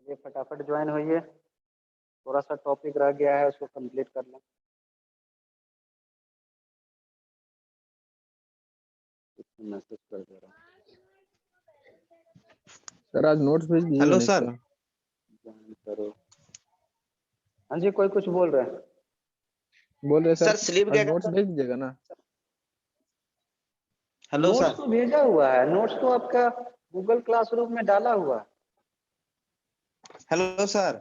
ये फटाफट ज्वाइन होइए, थोड़ा सा टॉपिक रह गया है उसको कंप्लीट कर लें। मैसेज कर दे रहा हूँ। सर आज नोट्स भेज दिए। Hello sir. ज्वाइन करो। हाँ जी, कोई कुछ बोल रहे हैं? बोल रहे सर स्लीप आज नोट्स भेज दीजिएगा ना। Hello notes sir. तो भेजा हुआ है, नोट्स तो आपका गूगल क्लासरूम में डाला हुआ है। Hello sir.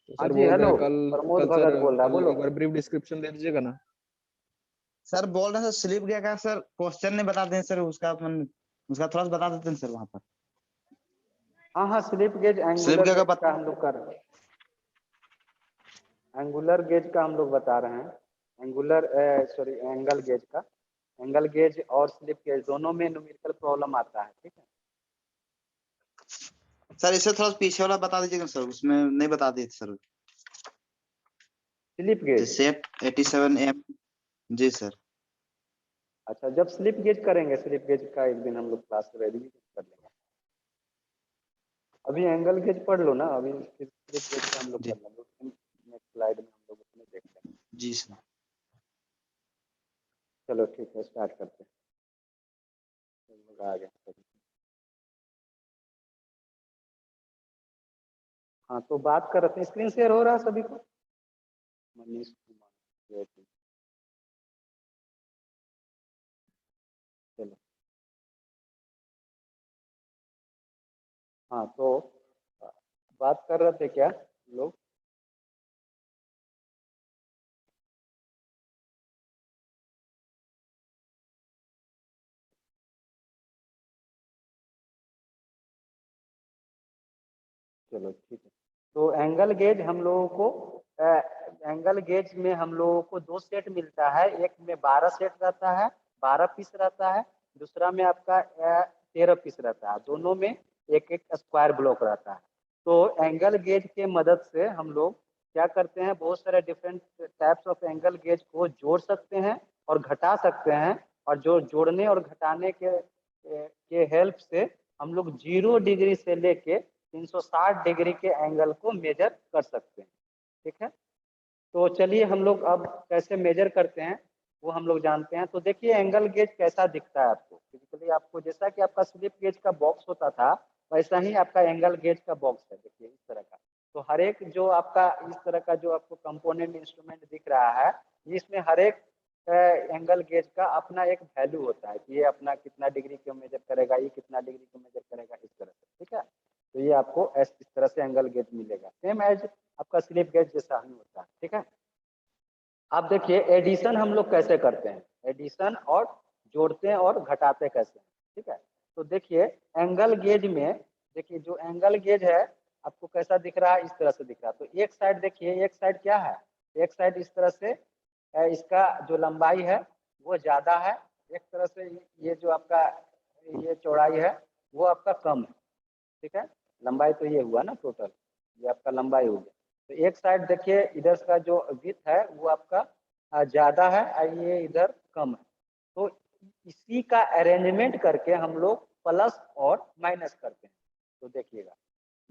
तो हाँ सर जी, बोल रहे हेलो, हैं कल प्रमोद कल सर भगत बोल रहा है, कल बोलो। एक बार ब्रीफ डिस्क्रिप्शन दे दीजिएगा ना। सर बोल रहे हैं सर स्लीप गया का सर क्वेश्चन नहीं बता दें सर, उसका थोड़ा सा बता देते हैं सर वहाँ पर। हाँ हाँ, स्लिप गेज स्लीप एंगुलर गया का गेज का हम लोग कर रहे हैं। एंगुलर गेज का हम लोग बता रहे हैं। एंगल गेज का। एंगल गेज और स्लिप गेज दोनों में न्यूमेरिकल प्रॉब्लम आता है, ठीक है। सर इसे थोड़ा पीछे वाला बता दीजिएगा सर, उसमें नहीं बता दिए सर। Slip gauge. जैसे 87 जी सर। अच्छा, जब स्लिप गेज करेंगे, स्लिप गेज का एक दिन हम लोग क्लास रेडी कर लेंगे। अभी एंगल गेज पढ़ लो ना, अभी स्लिप गेज का हम लोग जी कर लेंगे। नेक्स्ट स्लाइड में हम लोग उसमें देख लेंगे। जी सर। चलो ठीक है, स्टार्ट करते हैं। आ गया। हाँ, तो बात कर रहे थे, स्क्रीन शेयर हो रहा है सभी को? मनीष कुमार। चलो, हाँ तो बात कर रहे थे क्या लोग? चलो ठीक है। तो एंगल गेज हम लोगों को एंगल गेज में हम लोगों को दो सेट मिलता है। एक में 12 सेट रहता है, 12 पीस रहता है। दूसरा में आपका 13 पीस रहता है। दोनों में एक एक स्क्वायर ब्लॉक रहता है। तो एंगल गेज के मदद से हम लोग क्या करते हैं, बहुत सारे different types of angle gauge को जोड़ सकते हैं और घटा सकते हैं। और जो जोड़ने और घटाने के हेल्प से हम लोग 0 डिग्री से लेके 360 डिग्री के एंगल को मेजर कर सकते हैं, ठीक है। तो चलिए हम लोग अब कैसे मेजर करते हैं वो हम लोग जानते हैं। तो देखिए एंगल गेज कैसा दिखता है आपको। फिजिकली आपको जैसा कि आपका स्लिप गेज का बॉक्स होता था, वैसा ही आपका एंगल गेज का बॉक्स है। देखिए इस तरह का। तो हर एक जो आपका इस तरह का जो आपको कंपोनेंट इंस्ट्रूमेंट दिख रहा है, इसमें हर एक एंगल गेज का अपना एक वैल्यू होता है कि ये अपना कितना डिग्री को मेजर करेगा, ये कितना डिग्री को मेजर करेगा, इस तरह से, ठीक है। तो ये आपको इस तरह से एंगल गेज मिलेगा, सेम एज आपका स्लिप गेज जैसा ही होता है, ठीक है। अब देखिए एडिशन हम लोग कैसे करते हैं, एडिशन और जोड़ते हैं और घटाते कैसे हैं, ठीक है। तो देखिए एंगल गेज में, देखिए जो एंगल गेज है आपको कैसा दिख रहा है, इस तरह से दिख रहा है। तो एक साइड देखिए, एक साइड क्या है, एक साइड इस तरह से इसका जो लंबाई है वो ज्यादा है। एक तरह से ये जो आपका ये चौड़ाई है वो आपका कम है, ठीक है। लंबाई तो ये हुआ ना टोटल, ये आपका लंबाई हो गया। तो एक साइड देखिए इधर का जो विड्थ है वो आपका ज्यादा है और ये इधर कम है। तो इसी का अरेंजमेंट करके हम लोग प्लस और माइनस करते हैं। तो देखिएगा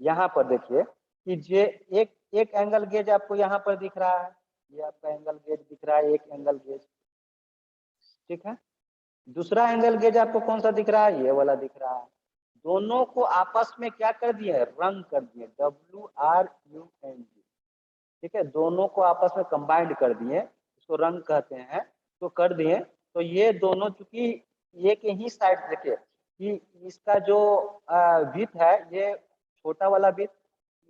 यहाँ पर देखिए कि जे एक एक एंगल गेज आपको यहाँ पर दिख रहा है, ये आपका एंगल गेज दिख रहा है, एक एंगल गेज, ठीक है। दूसरा एंगल गेज आपको कौन सा दिख रहा है, ये वाला दिख रहा है। दोनों को आपस में क्या कर दिए, रंग कर दिए, WRUNG, ठीक है। दोनों को आपस में कंबाइंड कर दिए, इसको रंग कहते हैं। तो कर दिए तो ये दोनों चूंकि एक ही साइड देखिए कि इसका जो विड्थ है, ये छोटा वाला विड्थ,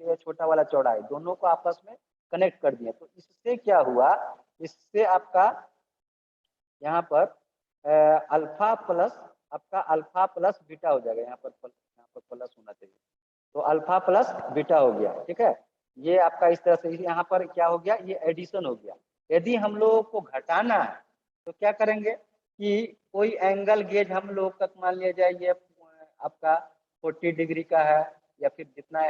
ये छोटा वाला चौड़ाई, दोनों को आपस में कनेक्ट कर दिए। तो इससे क्या हुआ, इससे आपका यहाँ पर अल्फा प्लस, आपका अल्फा प्लस बीटा हो जाएगा। यहाँ पर प्लस होना चाहिए, तो अल्फा प्लस बीटा हो गया, ठीक है। ये आपका इस तरह से यहाँ पर क्या हो गया, ये एडिशन हो गया। यदि हम लोगों को घटाना है तो क्या करेंगे कि कोई एंगल गेज हम लोग का मान लिया जाए ये आपका 40 डिग्री का है, या फिर जितना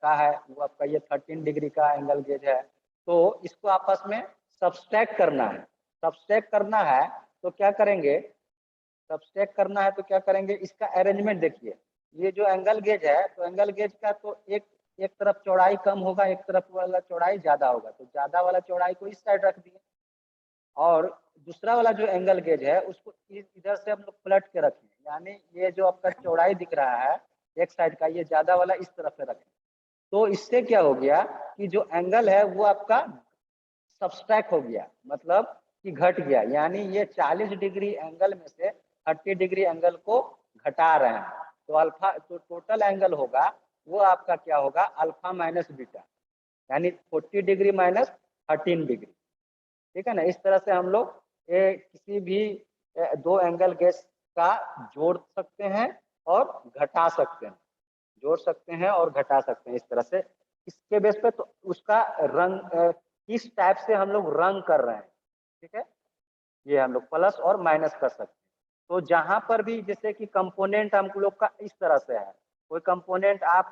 का है वो आपका ये 13 डिग्री का एंगल गेज है। तो इसको आपस में सब्सट्रैक्ट करना है। सब्सट्रैक्ट करना है तो क्या करेंगे, सब्सट्रैक्ट करना है तो क्या करेंगे, इसका अरेंजमेंट देखिए। ये जो एंगल गेज है, तो एंगल गेज का तो एक तरफ चौड़ाई कम होगा, एक तरफ वाला चौड़ाई ज्यादा होगा, तो ज्यादा वाला चौड़ाई को इस साइड रख दिए, और दूसरा वाला जो एंगल गेज है उसको इधर से हम लोग पलट के रखें, यानी ये जो आपका चौड़ाई दिख रहा है एक साइड का, ये ज्यादा वाला इस तरफ से रखें। तो इससे क्या हो गया कि जो एंगल है वो आपका सब्सट्रैक्ट हो गया, मतलब कि घट गया, यानी ये 40 डिग्री एंगल में से 30 डिग्री एंगल को घटा रहे हैं। तो अल्फा जो टोटल एंगल होगा वो आपका क्या होगा, अल्फा माइनस बीटा, यानी 40 डिग्री माइनस 13 डिग्री। ठीक है ना, इस तरह से हम लोग किसी भी दो एंगल गेज का जोड़ सकते हैं और घटा सकते हैं, जोड़ सकते हैं और घटा सकते हैं इस तरह से। इसके बेस पे तो उसका रंग किस टाइप से हम लोग रंग कर रहे हैं, ठीक है, ये हम लोग प्लस और माइनस कर सकते हैं। तो जहां पर भी जैसे कि कंपोनेंट हम लोग का इस तरह से है, कोई कंपोनेंट आप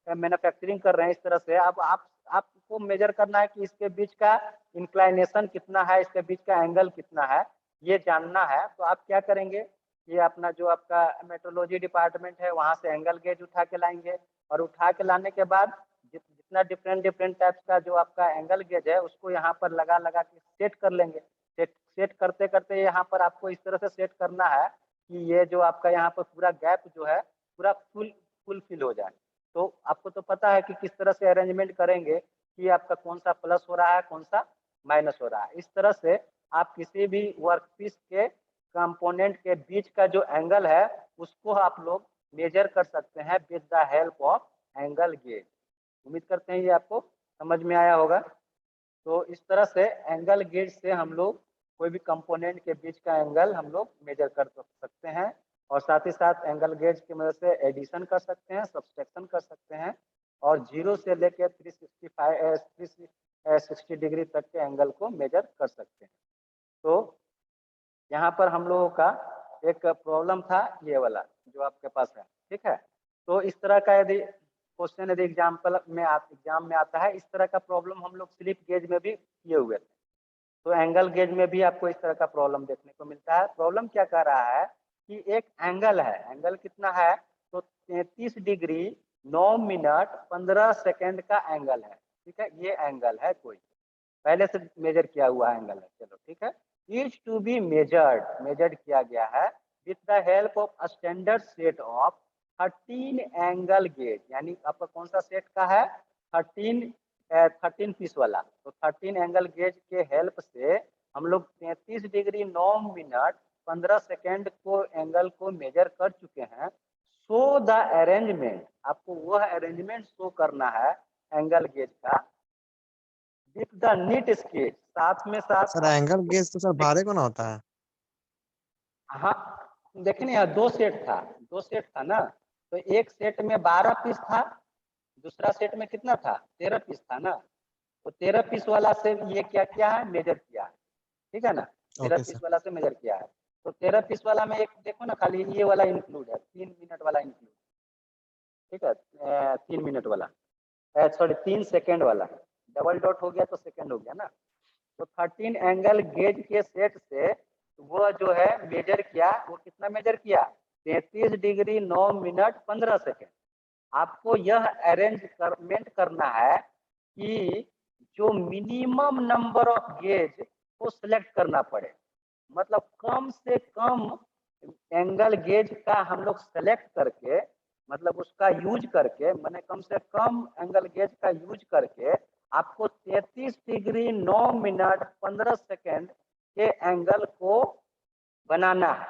मैन्युफैक्चरिंग कर रहे हैं इस तरह से, अब आपको मेजर करना है कि इसके बीच का इंक्लाइनेशन कितना है, इसके बीच का एंगल कितना है, ये जानना है। तो आप क्या करेंगे, ये अपना जो आपका मेट्रोलॉजी डिपार्टमेंट है वहां से एंगल गेज उठा के लाएंगे, और उठा के लाने के बाद जितना डिफरेंट डिफरेंट टाइप्स का जो आपका एंगल गेज है उसको यहाँ पर लगा लगा के सेट कर लेंगे। सेट करते करते यहाँ पर आपको इस तरह से सेट करना है कि ये जो आपका यहाँ पर पूरा गैप जो है पूरा फुल फिल हो जाए। तो आपको तो पता है कि किस तरह से अरेंजमेंट करेंगे कि आपका कौन सा प्लस हो रहा है कौन सा माइनस हो रहा है। इस तरह से आप किसी भी वर्कपीस के कंपोनेंट के बीच का जो एंगल है उसको आप लोग मेजर कर सकते हैं with the help of angle gauge. उम्मीद करते हैं ये आपको समझ में आया होगा। तो इस तरह से एंगल गेज से हम लोग कोई भी कंपोनेंट के बीच का एंगल हम लोग मेजर कर सकते हैं, और साथ ही साथ एंगल गेज की मदद से एडिशन कर सकते हैं, सब्सट्रैक्शन कर सकते हैं, और 0 से लेकर 360 डिग्री तक के एंगल को मेजर कर सकते हैं। तो यहाँ पर हम लोगों का एक प्रॉब्लम था ये वाला जो आपके पास है, ठीक है। तो इस तरह का यदि क्वेश्चन यदि एग्जाम में आता है, इस तरह का प्रॉब्लम हम लोग स्लिप गेज में भी किए हुए थे। तो एंगल गेज में भी आपको इस तरह का प्रॉब्लम देखने को मिलता है। प्रॉब्लम क्या कर रहा है कि एक एंगल है, एंगल कितना है, तो 33 डिग्री 9 मिनट 15 सेकेंड का एंगल है, ठीक है, ये एंगल है कोई पहले से मेजर किया हुआ एंगल है, चलो ठीक है। इज टू बी मेजर्ड किया गया है with the help of standard set of 13 angle gauge, यानी आपका कौन सा सेट का है, 13 पीस वाला। तो 13 एंगल गेज के हेल्प से हम लोग 33 डिग्री 9 मिनट 15 सेकेंड को एंगल को मेजर कर चुके हैं। सो द अरेंजमेंट, आपको वह अरेंजमेंट शो करना है एंगल गेज का विथ द नीट स्केच, साथ में साथ सर एंगल गेज तो सर बाहर को ना होता है। हाँ देखिए ना, यहाँ दो सेट था ना, तो एक सेट में 12 पीस था, दूसरा सेट में कितना था, 13 पीस था ना। तो 13 पीस वाला से ये क्या किया है, मेजर किया है, ठीक है ना, 13 ओके पीस सर। वाला से मेजर किया है। तो 13 पीस वाला में एक देखो ना, खाली ये वाला इंक्लूड है, 3 मिनट वाला इंक्लूड, ठीक है, 3 मिनट वाला, सॉरी 3 सेकेंड वाला, डबल डॉट हो गया तो सेकेंड हो गया ना। तो 13 एंगल गेज के सेट से वो जो है मेजर किया, वो कितना मेजर किया, 33 डिग्री 9 मिनट 15 सेकेंड। आपको यह अरेंजमेंट करना है कि जो मिनिमम नंबर ऑफ गेज को सिलेक्ट करना पड़े, मतलब कम से कम एंगल गेज का हम लोग सेलेक्ट करके, मतलब उसका यूज करके, मैंने कम से कम एंगल गेज का यूज करके आपको 33 डिग्री 9 मिनट 15 सेकेंड के एंगल को बनाना है,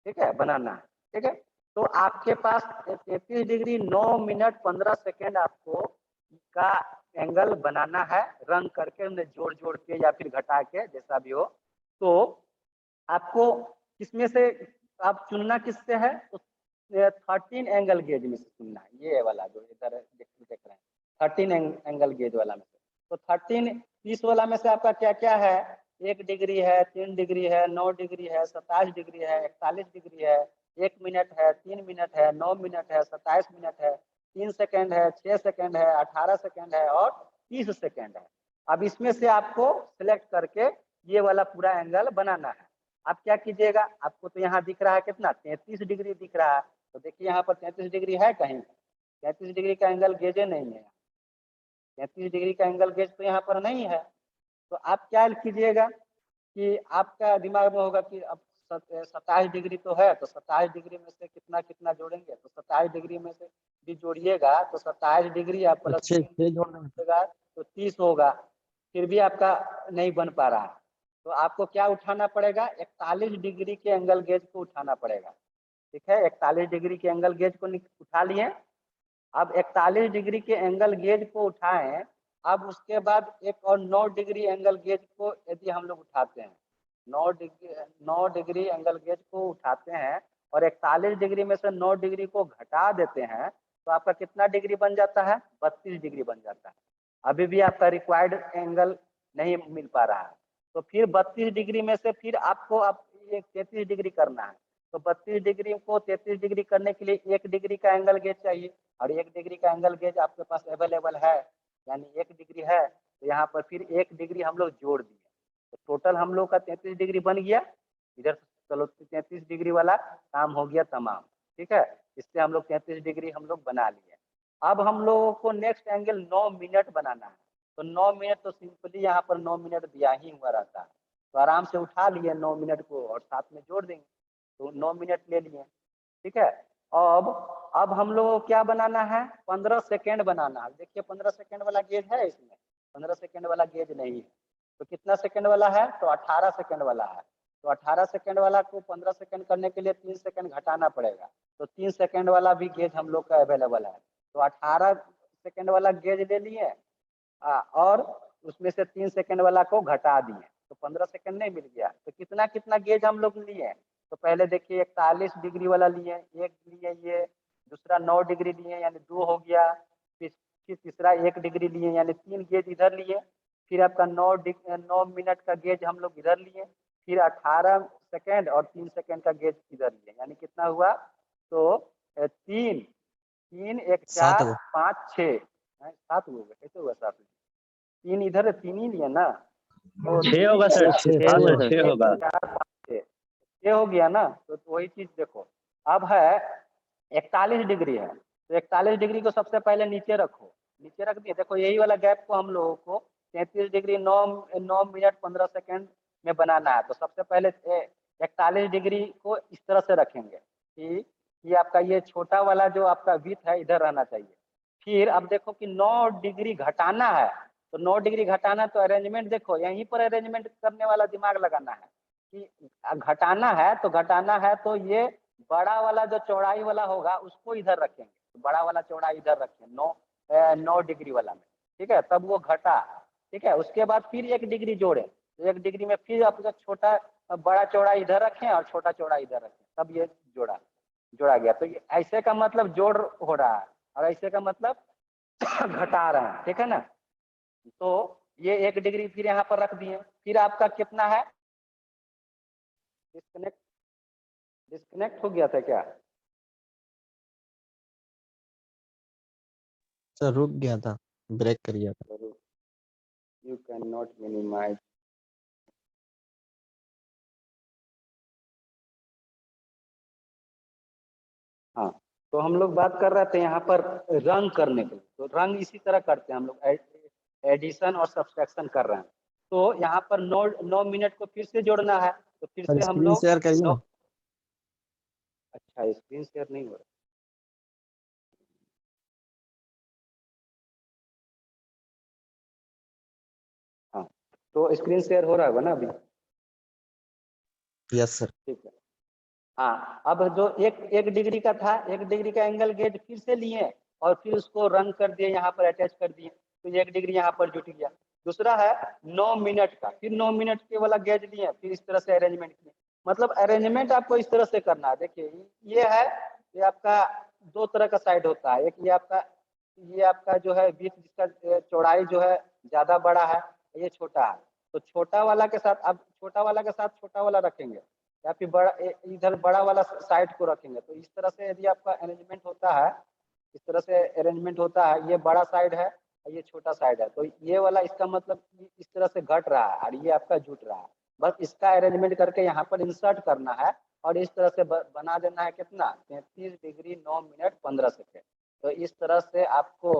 ठीक है, बनाना है, ठीक है। तो आपके पास 33 डिग्री 9 मिनट 15 सेकेंड आपको का एंगल बनाना है, रंग करके उन्हें जोड़ जोड़ के या फिर घटा के जैसा भी हो। तो आपको किसमें से आप चुनना किससे है, तो 13 एंगल गेज में से चुनना है, ये वाला जो इधर देख रहे हैं 13 एंगल गेज वाला में से। तो 13 30 वाला में से आपका क्या क्या है, 1 डिग्री है, 3 डिग्री है, 9 डिग्री है, 27 डिग्री है, 41 डिग्री है, 1 मिनट है, 3 मिनट है, 9 मिनट है, 27 मिनट है, 3 सेकेंड है, 6 सेकेंड है, 18 सेकेंड है और 30 सेकेंड है। अब इसमें से आपको सिलेक्ट करके ये वाला पूरा एंगल बनाना है। आप क्या कीजिएगा, आपको तो यहाँ दिख रहा है कितना, 33 डिग्री दिख रहा है, तो देखिए यहाँ पर 33 डिग्री है कहीं, 33 डिग्री का एंगल गेजे नहीं है, 33 डिग्री का एंगल गेज तो यहाँ पर नहीं है। तो आप क्या कीजिएगा कि आपका दिमाग में होगा कि अब 27 डिग्री तो है, तो 27 डिग्री में से कितना कितना जोड़ेंगे, तो 27 डिग्री में से भी जोड़िएगा तो 27 डिग्री आप तो प्लस छः छः जोड़ देंगे। तो 30 होगा, फिर भी आपका नहीं बन पा रहा है। तो आपको क्या उठाना पड़ेगा, 41 डिग्री के एंगल गेज को उठाना पड़ेगा। ठीक है, 41 डिग्री के एंगल गेज को उठा लिए। अब 41 डिग्री के एंगल गेज को उठाएं, अब उसके बाद एक और 9 डिग्री एंगल गेज को यदि हम लोग उठाते हैं, 9 डिग्री एंगल गेज को उठाते हैं और 41 डिग्री में से 9 डिग्री को घटा देते हैं, तो आपका कितना डिग्री बन जाता है, 32 डिग्री बन जाता है। अभी भी आपका रिक्वायर्ड एंगल नहीं मिल पा रहा है। तो फिर 32 डिग्री में से फिर आपको अब ये 33 डिग्री करना है। तो 32 डिग्री को 33 डिग्री करने के लिए 1 डिग्री का एंगल गेज चाहिए, और 1 डिग्री का एंगल गेज आपके पास अवेलेबल है, यानी 1 डिग्री है। तो यहाँ पर फिर 1 डिग्री हम लोग जोड़ दिए, तो टोटल हम लोग का 33 डिग्री बन गया। इधर चलो 33 डिग्री वाला काम हो गया तमाम। ठीक है, इससे हम लोग 33 डिग्री हम लोग बना लिए। अब हम लोगों को नेक्स्ट एंगल 9 मिनट बनाना है। तो 9 मिनट तो सिंपली यहाँ पर 9 मिनट दिया ही हुआ रहता है, तो आराम से उठा लिए 9 मिनट को और साथ में जोड़ देंगे, तो 9 मिनट ले लिए। ठीक है, अब हम लोग को क्या बनाना है, 15 सेकेंड बनाना है। देखिए 15 सेकेंड वाला गेज है इसमें, 15 सेकेंड वाला गेज नहीं है। तो कितना सेकेंड वाला है, तो 18 सेकेंड वाला है। तो 18 सेकेंड वाला को 15 सेकेंड करने के लिए 3 सेकेंड घटाना पड़ेगा। तो 3 सेकेंड वाला भी गेज हम लोग का अवेलेबल है। तो 18 सेकेंड वाला गेज ले लिए और उसमें से 3 सेकेंड वाला को घटा दिए, तो 15 सेकेंड नहीं मिल गया। तो कितना कितना गेज हम लोग लिए, तो पहले देखिए 41 डिग्री वाला लिए, एक लिए, ये दूसरा 9 डिग्री लिए यानी 2 हो गया, फिर तीसरा 1 डिग्री लिए यानी 3 गेज इधर लिए, फिर आपका 9 मिनट का गेज हम लोग इधर लिए, फिर 18 सेकेंड और 3 सेकेंड का गेज इधर लिए, यानी कितना हुआ, तो 3 3 1 सात 4 गो 5 6 7 हो गए, कैसे हुआ 7? 3 इधर, 3 ही लिए ना, तो 6 होगा सर, छः हाँ छः सर होगा। 6 होगा। 4 5 6 ये हो गया ना। तो वही चीज देखो, अब है 41 डिग्री है, तो 41 डिग्री को सबसे पहले नीचे रखो, नीचे रख दिए। देखो यही वाला गैप को हम लोगों को 33 डिग्री 9 मिनट 15 सेकेंड में बनाना है। तो सबसे पहले 41 डिग्री को इस तरह से रखेंगे कि ये आपका ये छोटा वाला जो आपका विथ है इधर रहना चाहिए। फिर अब देखो कि 9 डिग्री घटाना है, तो 9 डिग्री घटाना, तो अरेंजमेंट देखो यहीं पर अरेंजमेंट करने वाला दिमाग लगाना है कि घटाना है। तो घटाना है तो ये बड़ा वाला जो चौड़ाई वाला होगा उसको इधर रखेंगे, तो बड़ा वाला चौड़ाई इधर रखें 9 डिग्री वाला में। ठीक है, तब वो घटा। ठीक है, उसके बाद फिर 1 डिग्री जोड़े, तो 1 डिग्री में फिर आपका छोटा बड़ा चौड़ा इधर रखें और छोटा चौड़ा इधर रखें, तब ये जोड़ा गया। तो ये ऐसे का मतलब जोड़ हो रहा है और ऐसे का मतलब घटा रहे हैं। ठीक है ना, तो ये 1 डिग्री फिर यहाँ पर रख दिए। फिर आपका कितना है, डिस्कनेक्ट हो गया था क्या? सर रुक गया था, ब्रेक कर गया था। You can not minimize. हाँ, तो हम लोग बात कर रहे थे यहाँ पर रंग करने के लिए। तो रंग इसी तरह करते हैं हम लोग, एडिशन और सब्सट्रैक्शन कर रहे हैं। तो यहाँ पर 9 मिनट को फिर से जोड़ना है, तो फिर सर से हम स्क्रीन लोग शेयर करिए ना। अच्छा, स्क्रीन शेयर नहीं हो रहा। हाँ, तो स्क्रीन शेयर हो रहा होगा ना अभी? Yes sir. ठीक है। हाँ, अब जो एक डिग्री का था, 1 डिग्री का एंगल गेज फिर से लिए और फिर उसको रंग कर दिए, यहाँ पर अटैच कर दिए, तो 1 डिग्री यहाँ पर जुट गया। दूसरा है 9 मिनट का, फिर 9 मिनट के वाला गेज लिए, फिर इस तरह से अरेंजमेंट किए। मतलब अरेंजमेंट आपको इस तरह से करना है। देखिए ये है, ये आपका 2 तरह का साइड होता है। एक ये आपका जो है बीच, जिसका चौड़ाई जो है ज्यादा बड़ा है, ये छोटा है। तो छोटा वाला के साथ, अब छोटा वाला के साथ छोटा वाला रखेंगे या फिर बड़ा इधर बड़ा वाला साइड को रखेंगे। तो इस तरह से यदि आपका अरेंजमेंट होता है, इस तरह से अरेंजमेंट होता है, ये बड़ा साइड है और ये छोटा साइड है, तो ये वाला इसका मतलब इस तरह से घट रहा है और ये आपका जुट रहा है। बस इसका अरेंजमेंट करके यहाँ पर इंसर्ट करना है और इस तरह से बना देना है कितना, 33 डिग्री 9 मिनट 15 सेकेंड। तो इस तरह से आपको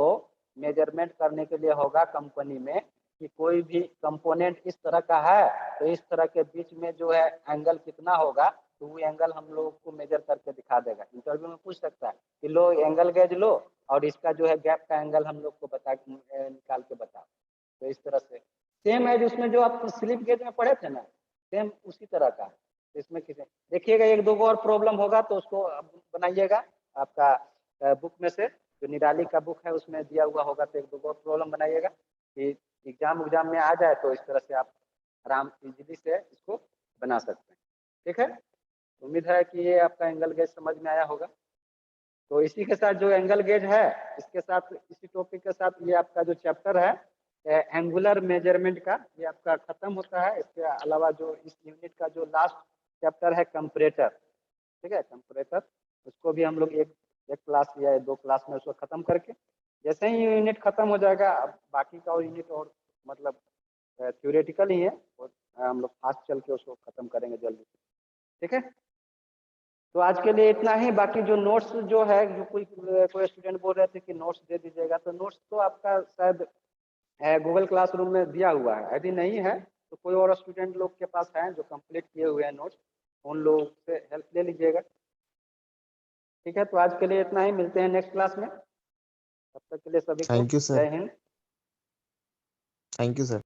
मेजरमेंट करने के लिए होगा कंपनी में कि कोई भी कंपोनेंट इस तरह का है तो इस तरह के बीच में जो है एंगल कितना होगा, तो वो एंगल हम लोग को मेजर करके दिखा देगा। इंटरव्यू में पूछ सकता है कि लो एंगल गेज लो और इसका जो है गैप का एंगल हम लोग को निकाल के बताओ। तो इस तरह से सेम है उसमें जो आप स्लिप गेज में पढ़े थे ना, सेम उसी तरह का है। इसमें किसी देखिएगा एक दो और प्रॉब्लम होगा तो उसको बनाइएगा, आपका बुक में से जो निराली का बुक है उसमें दिया हुआ होगा, तो एक दो और प्रॉब्लम बनाइएगा कि एग्जाम में आ जाए तो इस तरह से आप आराम इजीली से इसको बना सकते हैं। ठीक है, उम्मीद है कि ये आपका एंगल गेज समझ में आया होगा। तो इसी के साथ जो एंगल गेज है, इसके साथ इसी टॉपिक के साथ ये आपका जो चैप्टर है एंगुलर मेजरमेंट का, ये आपका खत्म होता है। इसके अलावा जो इस यूनिट का जो लास्ट चैप्टर है कंपैरेटर, ठीक है, कंपैरेटर, उसको भी हम लोग एक क्लास या दो क्लास में उसको खत्म करके, जैसे ही यूनिट खत्म हो जाएगा अब बाकी का और यूनिट और मतलब थ्योरेटिकल ही है और हम लोग फास्ट चल के उसको खत्म करेंगे जल्दी से। ठीक है, तो आज के लिए इतना ही। बाकी जो नोट्स जो है, जो कोई स्टूडेंट बोल रहे थे कि नोट्स दे दीजिएगा, तो नोट्स तो आपका शायद गूगल क्लासरूम में दिया हुआ है। यदि नहीं है तो कोई और स्टूडेंट लोग के पास है जो कंप्लीट किए हुए हैं नोट्स, उन लोगों से हेल्प ले लीजिएगा। ठीक है, तो आज के लिए इतना ही, मिलते हैं नेक्स्ट क्लास में। तब तक के लिए सभी को थैंक यू सर। जय हिंद। Thank you sir.